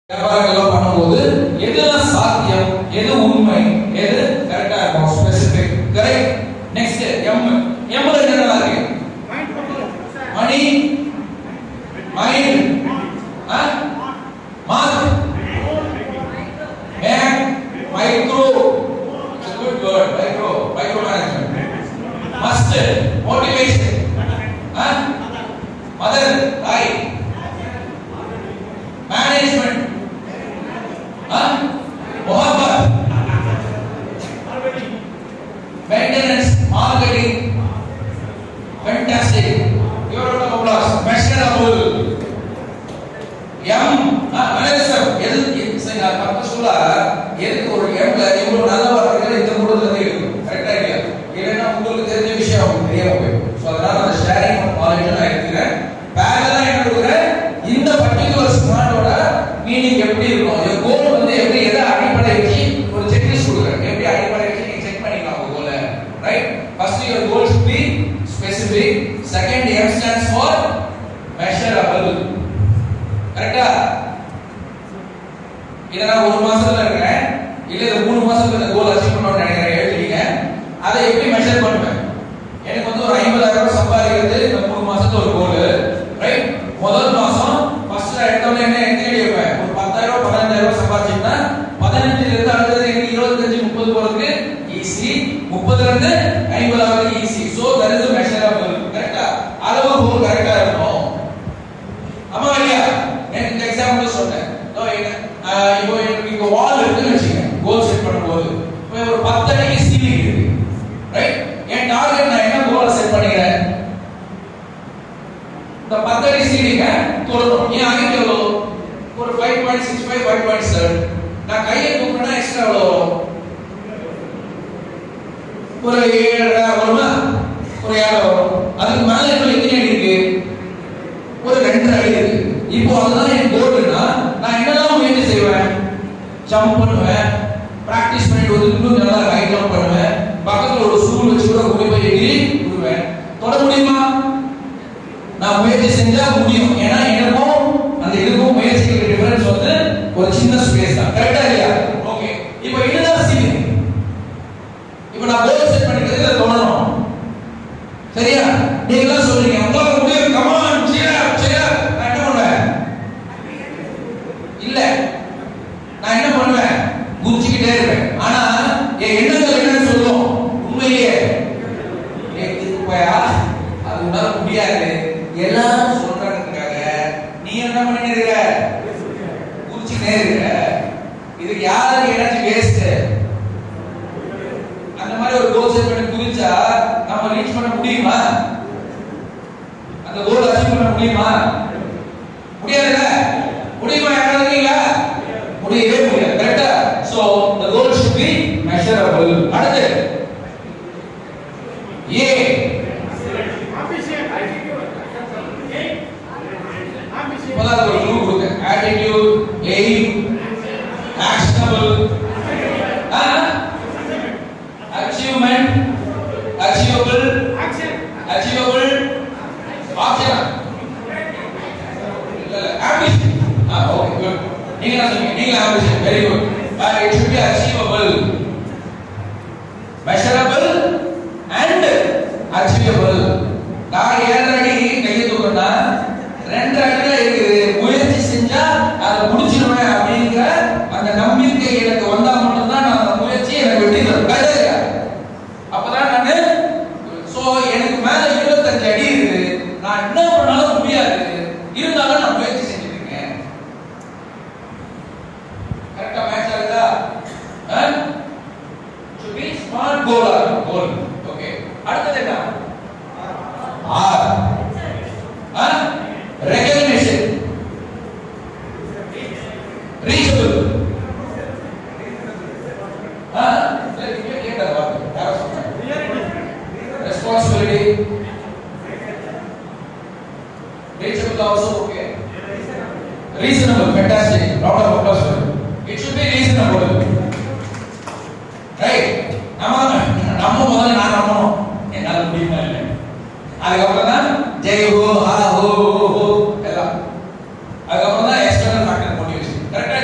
வியாபாரங்கள் பண்ணும்போது எதுலாம் சாத்தியம், எது உண்மை, எது கரெக்டா இருக்கும், ஸ்பெசிபிக். கரெக்ட். நெக்ஸ்ட் எம்ல என்னென்ன இருக்கு? Money, mind, mark, make, micro. It's a good word. Micro management. Must, motivation. Mother, தாய். மேனேஜ்மெண்ட். मोहब्बत, maintenance, marketing. Fantastic. Your out of class. Measurable. Manager எது சரி நான் பத்து சொல்ல எதுக்கு ஒரு எம்ல இவ்வளவு நல்ல வார்த்தைகள் இந்த கூடத்துல இருக்கு. கரெக்ட்டா இல்லையா? இல்லைன்னா உங்களுக்கு தெரிஞ்ச விஷயம் உங்களுக்கு தெரியாம போயிடும். சோ அதனால அந்த ஷேரிங் ஆஃப் நாலேஜ் நான் எடுத்துக்கிறேன். பேரலா என்ன கொடுக்குறேன், இந்த பர்టిక్యులர் ஸ்மார்ட்டோட மீனிங் எப்படி இருக்கும், இந்த கோல் வந்து எப்படி எதை அடிப்படை வச்சு ஒரு செக்லிஸ்ட் கொடுக்குறேன், எப்படி அடிப்படை வச்சு நீங்க செக் பண்ணிக்கலாம் உங்க கோலை. Right. First your goal should be specific. Second, M stands for measurable. கரெக்ட்டா? இத நான் ஒரு மாசத்துல இருக்கேன் இல்ல இது 3 மாசத்துல இந்த கோல் அச்சீவ் பண்ணனும்னு நினைக்கிறேன், எழுதிட்டீங்க. அதை எப்படி மெஷர் பண்ணுவேன்? எனக்கு வந்து ஒரு 50,000 ரூபாய் சம்பாதிக்கிறது இந்த 3 மாசத்துல ஒரு கோல். ரைட். முதல் மாசம் ஃபர்ஸ்ட் எடுத்தோம்னா என்ன எழுதிடுவேன், ஒரு 10,000 15,000 சம்பாதிச்சா 15 இருந்து அடுத்து எனக்கு 25 30 போறதுக்கு ஈஸி, 30 இருந்து 50 ஆவது easy. So that is measurable. கரெக்ட்டா? அளவு கோல் கரெக்ட்டா இருக்கணும். ஆமா இல்லையா? நான் இந்த எக்ஸாம்பிள் சொன்னேன். இப்போ இங்க வால் இருக்குன்னு வச்சுங்க, கோல் செட் பண்ணும்போது இப்போ ஒரு 10 அடிக்கு சீலிங் இருக்கு. ரைட். என் டார்கெட் நான் என்ன கோல் செட் பண்ணிக்கிறேன், இந்த 10 அடி சீலிங்க தொடரும். ஏன் ஹைட் எவ்வளோ, ஒரு 5.65 5.7. நான் கையை தூக்குனா எக்ஸ்ட்ரா எவ்வளோ வரும், ஒரு 7 வருமா, ஒரு 7 வரும். அதுக்கு மேல இன்னும் எத்தனை அடி இருக்கு, ஒரு 2 அடி இருக்கு. இப்போ அதுதான் என் கோல்னா நான் என்னெல்லாம் முயற்சி செய்வேன், ஜம்ப் பண்ணுவேன், பிராக்டிஸ் பண்ணிட்டு வந்து இன்னும் நல்லா ஹைட் ஜம்ப் பண்ணுவேன், பக்கத்துல ஒரு ஸ்டூல் வச்சு கூட போய் எகிரி விடுவேன். தொட முடியுமா? நான் முயற்சி செஞ்சா முடியும். ஏன்னா எனக்கும் அந்த இதுக்கும் முயற்சிக்கு டிஃபரன்ஸ் வந்து ஒரு சின்ன ஸ்பேஸ் தான். கரெக்ட்டா இல்லையா? ஓகே. இப்போ இதுதான் சீலிங். இப்போ நான் கோல் செட் பண்ணிக்கிறது இத தொடரணும். சரியா? நீங்க எல்லாம் சொல்றீங்க உங்களால முடியும், கம் ஆன் cheer up. நான் என்ன பண்ணுவேன், இல்ல நான் என்ன பண்ணுவேன், குதிச்சிட்டே இருப்பேன். ஆனா என் எண்ணங்கள் என்னன்னு சொல்லும், உண்மையிலேயே அது உன்னால முடியாது எல்லாரும் சொல்றாங்கன்றதுக்காக நீ என்ன பண்ணிட்டு இருக்க, குதிச்சிட்டே இருக்க. இது யாருக்கு எனர்ஜி வேஸ்ட். அந்த மாதிரி ஒரு கோல் செட் பண்ணி குதிச்சா நம்ம ரீச் பண்ண முடியுமா, அந்த கோல் அச்சீவ் பண்ண முடியுமா? முடியாதுல்ல. முடியுமா? யாராவது இருக்கீங்களா? முடியவே முடியாது. கரெக்ட்டா? So the goal should be measurable. அடுத்து ஏ முதல்ல ஒரு க்ளூ கொடுங்க. attitude, aim, actionable, achievement, achievable, action, ambition. Okay, good. நீங்க என்ன சொன்னீங்க? நீங்க ambition. Very good. It should be achievable, measurable and achievable. நான் 7 அடி கையை தூக்குறேன்னா 2 அடில இருக்குது, முயற்சி செஞ்சா அதை முடிச்சிடுவேன் அப்படிங்கிற அந்த நம்பிக்கை எனக்கு வந்தா மட்டும் தான் நான் அந்த முயற்சி எனக்கு வெற்றி தரும். கரெக்டா? அப்பதான் நானு சோ எனக்கு மேல 25 அடி இருக்கு, நான் என்ன பண்ணாலும் முடியாது, இருந்தாலும் நான் முயற்சி செஞ்சுட்டு இருக்கேன். கரெக்டா மேட்ச் ஆகுதா? should be smart goal. Okay. அடுத்து என்ன? recognition, reachable. responsibility, reachable also. Okay. reasonable. Fantastic. Round of applause for it. It should be reasonable. Right. நம்ம முதல்ல நான் நம்பணும் என்னால முடியுமா இல்லை, அதுக்கப்புறம் தான் ஜெய் ஹோ ஹா ஹோ எல்லாம், அதுக்கப்புறம் தான் எக்ஸ்டர்னல் ஃபேக்டர் மோட்டிவேஷன். கரெக்டா?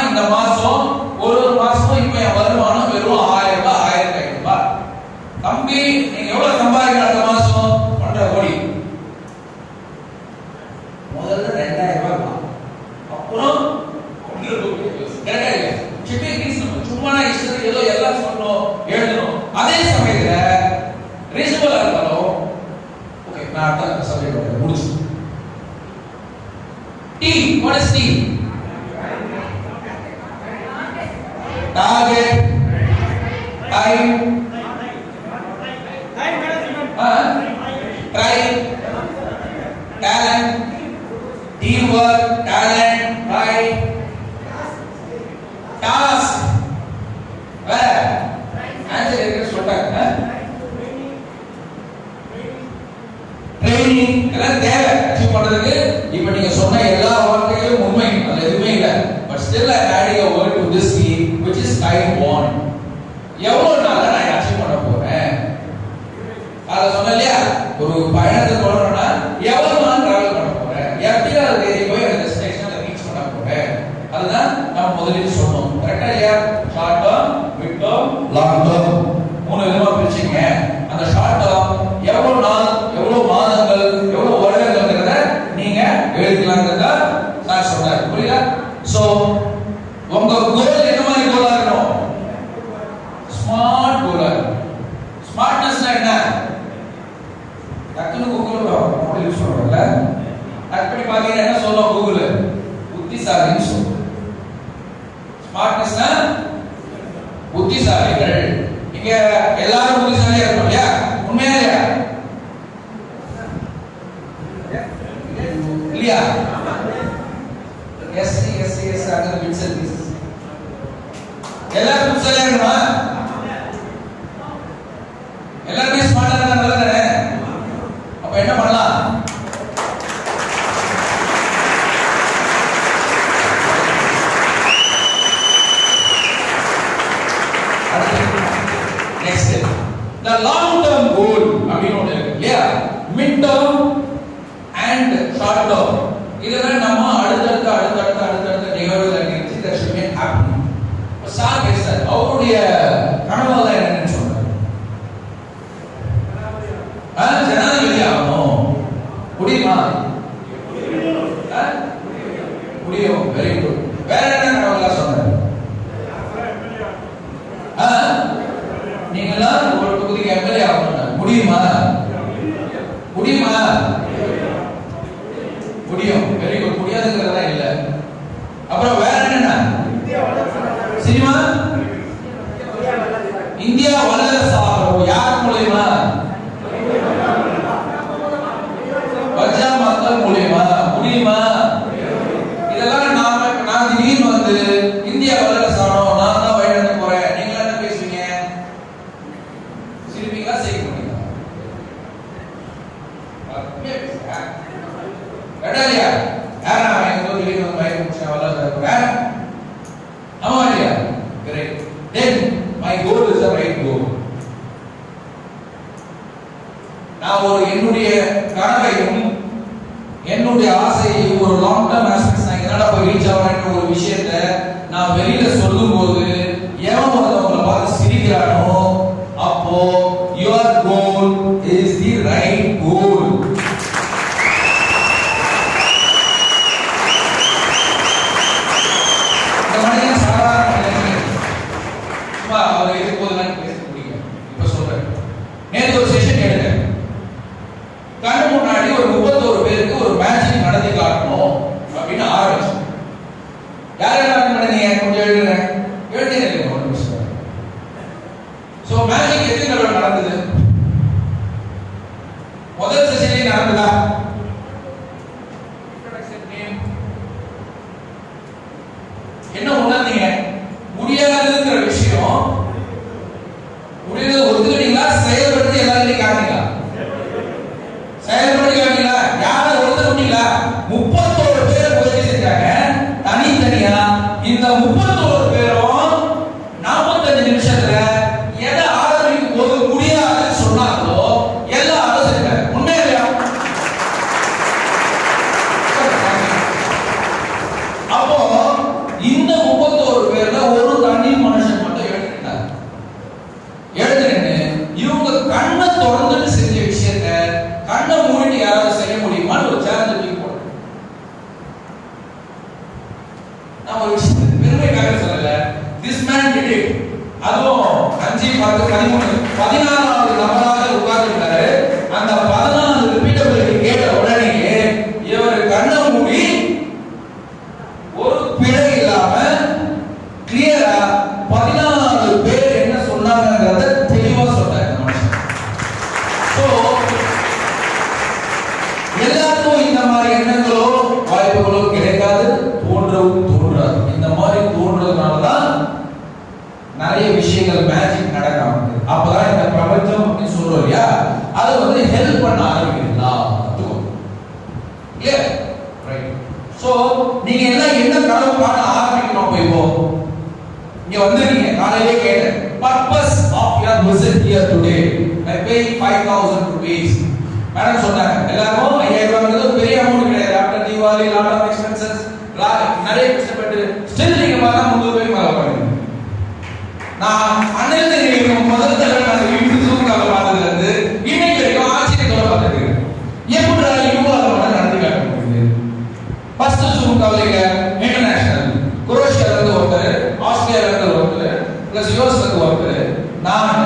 இந்த மாசம் ஒரு மாசம் இப்ப என் வருமானம் வெறும் 1000 ரூபாய் 1500 ரூபாய். தம்பி நீங்க எவ்வளவு சம்பாதிக்கிற அடுத்த மாசம்? 1.5 கோடி. முதல்ல 2000 ரூபாய், அப்புறம் 1 கோடி. கரெக்டா இல்ல? சும்மா இஷ்டத்துக்கு ஏதோ எல்லாம் சொல்லணும் எழுதணும். அதே சமயத்துல ரீசனபிளா இருந்தாலும் ஓகே நான் அடுத்த சப்ஜெக்ட் முடிச்சு. T, what is T? Target, time, time, talent, teamwork, talent, pride, task. Where? Answer is சொல்றாங்க. Training எல்லாம் தேவை அச்சீவ் பண்றதுக்கு. இப்போ நீங்க சொன்ன எல்லா வார்த்தைகளும் உண்மை, அது எதுவுமே இல்ல. But still I adding a word to this key which is time bond. எவ்வளவு நாளா நான் அச்சீவ் பண்ண போறேன்? அத சொன்ன இல்லையா? ஒரு பயணத்தை தொடரணும்னா எவ்வளவு நாள் டிராவல் பண்ண போறேன்? எப்படி அது தேடி போய் அந்த டெஸ்டினேஷன்ல ரீச் பண்ண போறேன்? அதுதான் நம்ம முதல்ல சொன்னோம். கரெக்ட்டா இல்லையா? Short term, mid term, long term மூணு விதமா பிரிச்சீங்க. அந்த ஷார்ட் டர்ம் எவ்வளவு நாள், எவ்வளவு மாதங்கள், எவ்வளவு வருடங்கள்ங்கறத நீங்க எழுதிக்கலாம்ங்கறத நான் சொல்றேன். புரியுதா? சோ உங்க கோல் என்ன மாதிரி கோலா இருக்கணும்? Smart Cola. ஸ்மார்ட்னஸ்னா என்ன? டக்குனு கூகுள் மாடல் யூஸ் பண்றோம்ல, அப்படி பாத்தீங்கன்னா என்ன சொல்லும் கூகுள்? புத்திசாலின்னு சொல்லும். ஸ்மார்ட்னஸ்னா புத்திசாலிகள். இங்க எல்லாரும் புத்திசாலியா இருக்கணும் இல்லையா? உண்மையா இல்லையா? இல்லையா? எஸ் எஸ் எஸ் அங்க விட்சல் பீஸ் எல்லாரும் புத்திசாலியா இருக்கணுமா? எல்லாருமே ஸ்மார்ட்டா இருந்தா நல்லதானே? அப்ப என்ன பண்ணலாம்? Next, the long term goal அப்படினு ஒண்ணு இருக்கு இல்லையா? mid term and short term. இதெல்லாம் நம்ம அடுத்தடுத்த நிகழ்வுகளை நினைச்சு that should be happening. Sir பேசுறாரு, அவருடைய கனவுல என்னன்னு சொல்றாரு? ஜனாதிபதி ஆகணும். முடியுமா? முடியும். Very good. வேற என்ன கனவுல சொன்னாரு? நீங்களா ஒரு தொகுதிக்கு எம்எல்ஏ ஆகணும். முடியுமா? முடியுமா? முடியும். Very good. முடியாதுங்கிறதா இல்ல. அப்புறம் வேற என்ன? சினிமா இந்தியா வல்லரசு ஆகும். யார் மூலமா? பஜா மக்கள் மூலமா. முடியுமா? இதெல்லாம் நான் திடீர்னு வந்து இந்தியா வல்லரசு ஆகணும், நான் தான் வழிநடத்த போறேன், நீங்க என்ன பேசுவீங்க? சிரிப்பீங்களா? செய்ய முடியுமா? இல்லையா? யாரா எங்க திடீர்னு வந்து பைக் முடிச்சா வல்லரசு ஆகிறேன்? ஆமா இல்லையா? Great. Then my goal is the right goal. நான் ஒரு என்னுடைய கனவையும் என்னுடைய ஆசையையும் ஒரு லாங் டர்ம் ஆஸ்பெக்ட்ஸ் நான் என்னடா போய் ரீச் ஆகிறேன்னு ஒரு விஷயத்தை நான் வெளியில சொல்லும்போது எவன் ஒருத்தவங்களை பார்த்து சிரிக்கிறானோ அப்போ your goal is the right goal. இந்த மாதிரி சாதாரண சும்மா அவர் எதுக்கு போதெல்லாம் பேச முடியல. இப்ப சொல்றேன், நேற்று ஒரு செஷன் எடுத்தேன். கண்ணு முன்னாடி ஒரு 31 பேருக்கு ஒரு மேஜிக் நடத்தி காட்டணும் அப்படின்னு ஆரம்பிச்சோம். யார் யாரும் நடந்தீங்க? கொஞ்சம் எழுதுறேன். எழுதிருக்கேன் ஒரு நிமிஷம். சோ மேஜிக் எத்தனை தடவை நடந்தது? முதல் செஷன்ல நடந்ததா? என்ன உணர்ந்தீங்க? முடியாதுங்கிற விஷயம் முடியல ஒத்துக்கிட்டீங்களா? செயல்படுத்தி எல்லாரையும் காட்டுங்களா? செயல்படுத்தி காட்டுங்களா? யாரை ஒத்துக்கிட்டீங்களா? 31 பேர் முயற்சி செஞ்சாங்க தனித்தனியா. இந்த 31 பேரும் 45 நிமிஷத்துல எதை ஆரம்பிக்கும் போது முடியாதுன்னு சொன்னாங்களோ எல்லாரும் செஞ்சாங்க. உண்மையா? அப்போ இந்த 31 ரைட். சோ நீங்க எல்லாம் என்ன கனவு காண ஆரம்பிக்கணும்? அப்ப இப்போ இங்க வந்திருக்கீங்க, காலையிலே கேட்டேன் purpose of your visit here today. I pay 5000 rupees. Madam சொன்னாங்க எல்லாரும் 5000 ரூபாய் பெரிய அமௌண்ட் கிடையாது. After Deepavali lot of expenses நிறைய கஷ்டப்பட்டு ஸ்டில் நீங்க பார்த்தா 300 ரூபாய் மேல பண்ணுங்க. நான் அன்னைக்கு நீங்க முதல் தடவை நான் யூடியூப் ஜூம் கால பார்த்ததுல இருந்து இன்னைக்கு வரைக்கும் ஆச்சரியத்தோட பார்த்துட்டு இருக்கேன். எப்படி இவ்வளவு நடந்து காட்ட முடியுது? ஃபர்ஸ்ட் ஜூம் காலிங்க இன்டர்நேஷனல் குரோஷியால இருந்து ஒருத்தர், ஆஸ்திரேலியால இருந்து ஒருத்தர், பிளஸ் யுஎஸ்ல இருந்து ஒருத்தர், நான்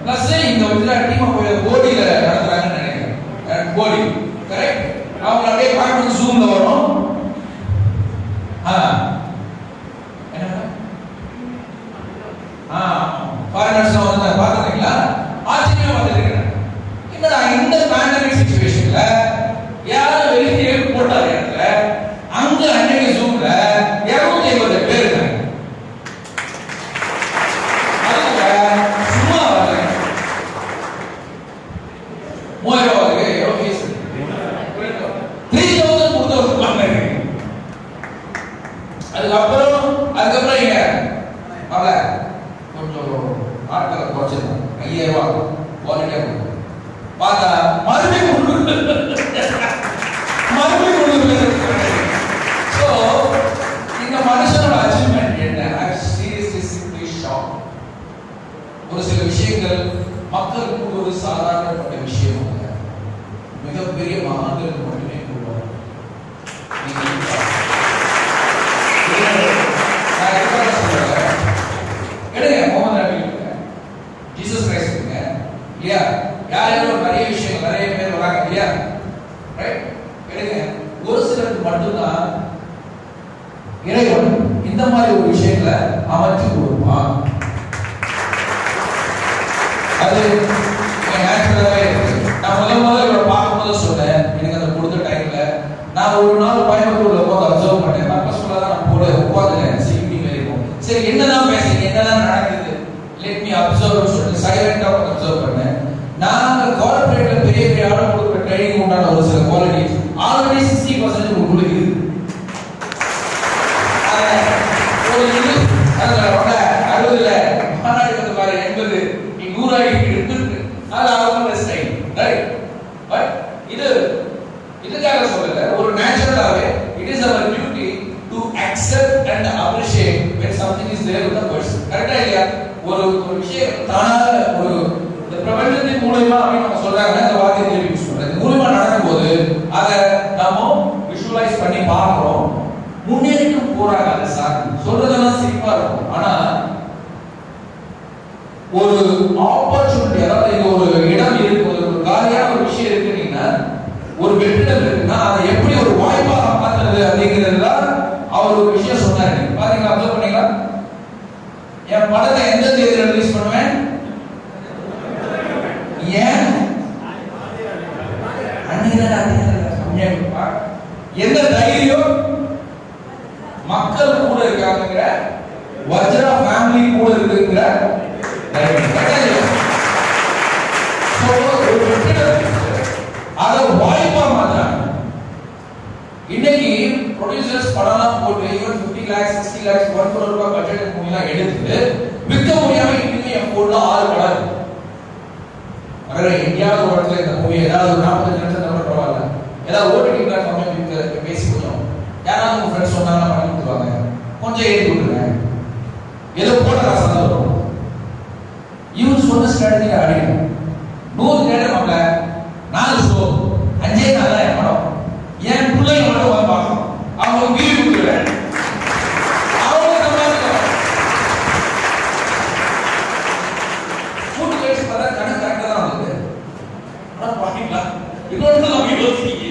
பிளஸ் இந்த வந்து டீம் போய் போடியில நடத்துறாங்கன்னு நினைக்கிறேன். போடி கரெக்ட். அவங்க அப்படியே கான்ஃபரன்ஸ் ஜூம்ல வரும். ஃபாரினர்ஸ் வந்து பாத்துறீங்களா? ஆச்சரியமா பார்த்துருக்கேன். என்னடா இந்த பேண்டமிக் சிச்சுவேஷன்ல யாரும் வெளியே போட்டாரு இடத்துல அங்க அன்னைக்கு ஜூம்ல 250 பேர் இருக்காங்க. சும்மா வரல 3000 ரூபாய்க்கு எவ்வளவு ஃபீஸ்? 3000 கொடுத்து பண்ணாங்க. அதுக்கப்புறம் இங்க அவள கொஞ்சம் ஆட்களை குறைச்சிருந்தாங்க. 5000 ரூபாய் குவாலிட்டியா கொடுக்கும். பார்த்தா மறுபடியும் ஸோ இந்த மனுஷனோட அச்சீவ்மெண்ட் என்ன? Seriously simply shock. ஒரு சில விஷயங்கள் மக்களுக்கு ஒரு சாதாரணப்பட்ட விஷயம் அல்ல, மிகப்பெரிய மகான்களுக்கு மட்டுமே கூடுவாங்க. எடுங்க முகமது நபி ஜீசஸ் கிரைஸ்ட் இல்லையா? யாரும் நிறைய விஷயங்கள் நிறைய பேர் வராங்க இல்லையா? ரைட். எடுங்க ஒரு சிலருக்கு மட்டும்தான் இறைவன் இந்த மாதிரி ஒரு விஷயங்களை அமைச்சு கொடுப்பான். அது நேச்சுரலாவே இருக்கு. நான் முதல்ல இவரை பார்க்கும்போது சொன்னேன், எனக்கு அந்த கொடுத்த டைம்ல நான் ஒரு நாள் கோயம்புத்தூர்ல உட்காந்து அப்சர்வ் பண்ணேன். பர்பஸ்ஃபுல்லா தான் நான் போட உட்காந்துட்டேன். ஈவினிங் வரைக்கும் சரி என்னதான் பேசுறீங்க, என்னதான் நடக்குது, லெட் மீ அப்சர்வ் சொல்லிட்டு சைலண்டா அப்சர்வ் பண்ணேன். நாங்க கார்ப்பரேட்ல பெரிய பெரிய ஆர்டர் கொடுக்குற ட்ரைனிங் உண்டான ஒரு சில குவாலிட்டிஸ் ஆல்ரெடி 60% உங்களுக்கு இருக்கு. ஒரு இது அதுல 60ல மாநாடு வந்து பாரு 80 நீ 100 ஆகிட்டு இருக்கு. அது அவங்க ஸ்டைல் ரைட். பட் இதுக்காக சொல்லல, ஒரு நேச்சுரலாவே it is our duty to accept and appreciate when something is there with the person. கரெக்ட்டா இல்லையா? ஒரு விஷயம் தானாக ஒரு இந்த பிரபஞ்சத்தின் மூலமா அப்படின்னு நம்ம சொல்றாங்க. இந்த வார்த்தையை யூஸ் பண்றது மூலமா நடக்கும்போது அதை நாம விஷுவலைஸ் பண்ணி பார்க்கிறோம். முன்னேறிட்டு போறாங்க. அதை சார்ந்து சொல்றதெல்லாம் சிரிப்பா இருக்கும். ஆனா ஒரு ஆப்பர்ச்சுனிட்டி, அதாவது இங்க ஒரு இடம் இருக்கு, ஒரு காலியான ஒரு விஷயம் இருக்குன்னா, ஒரு வெற்றிடம் இருக்குன்னா அதை எப்படி ஒரு வாய்ப்பாக மாத்துறது அப்படிங்கிறது தான் அவர் ஒரு விஷயம் சொன்னாரு. பாத்தீங்களா? அப்சர்வ் பண்ணீங்களா? என் படத்தை எந்த தேதியில ரிலீஸ் பண்ணுவேன்? ஏன் எந்த தைரியம் மக்கள் கூட இருக்காங்கிற, வஜ்ரா ஃபேமிலி கூட இருக்குங்கிற அதை வாய்ப்பா மாத்தாங்க. இன்னைக்கு ப்ரொடியூசர்ஸ் படம்லாம் போட்டு ஈவன் 50 lakhs 60 lakhs 1 crore ரூபாய் பட்ஜெட் மூவிலாம் எடுத்து விற்க முடியாம இன்னைக்கு என் போன்ல 6 படம் இருக்கு. அगर எங்கேயாவது ஒரு இடத்துல இந்த மூவி ஏதாவது ஒரு 45 நிமிஷம் தவிர பரவாயில்ல, ஏதாவது ஓடிடி பிளாட்ஃபார்ம்ல பேசி கொஞ்சம் யாராவது உங்க ஃப்ரெண்ட்ஸ் சொன்னாங்கன்னா பண்ணி கொடுத்துருவாங்க, கொஞ்சம் ஏற்றி விட்டுருங்க, ஏதோ போட்ட காசு தான் வரும். இவன் சொன்ன ஸ்ட்ராட்டஜி அடிக்கணும். 100 தேட்டர் மாப்ள 4 ஷோ 5 நாள் தான் என் படம். என் பிள்ளைங்க மட்டும் வந்து பார்க்கணும், அவங்களுக்கு வீடு கொடுத்துருவேன், அவங்க சம்பாதிக்கணும். ஃபுட் கேஸ் பார்த்தா கணக்கு கரெக்டாக தான் வந்து ஆனால் பாத்தீங்களா இன்னொன்று நம்ம யோசிக்க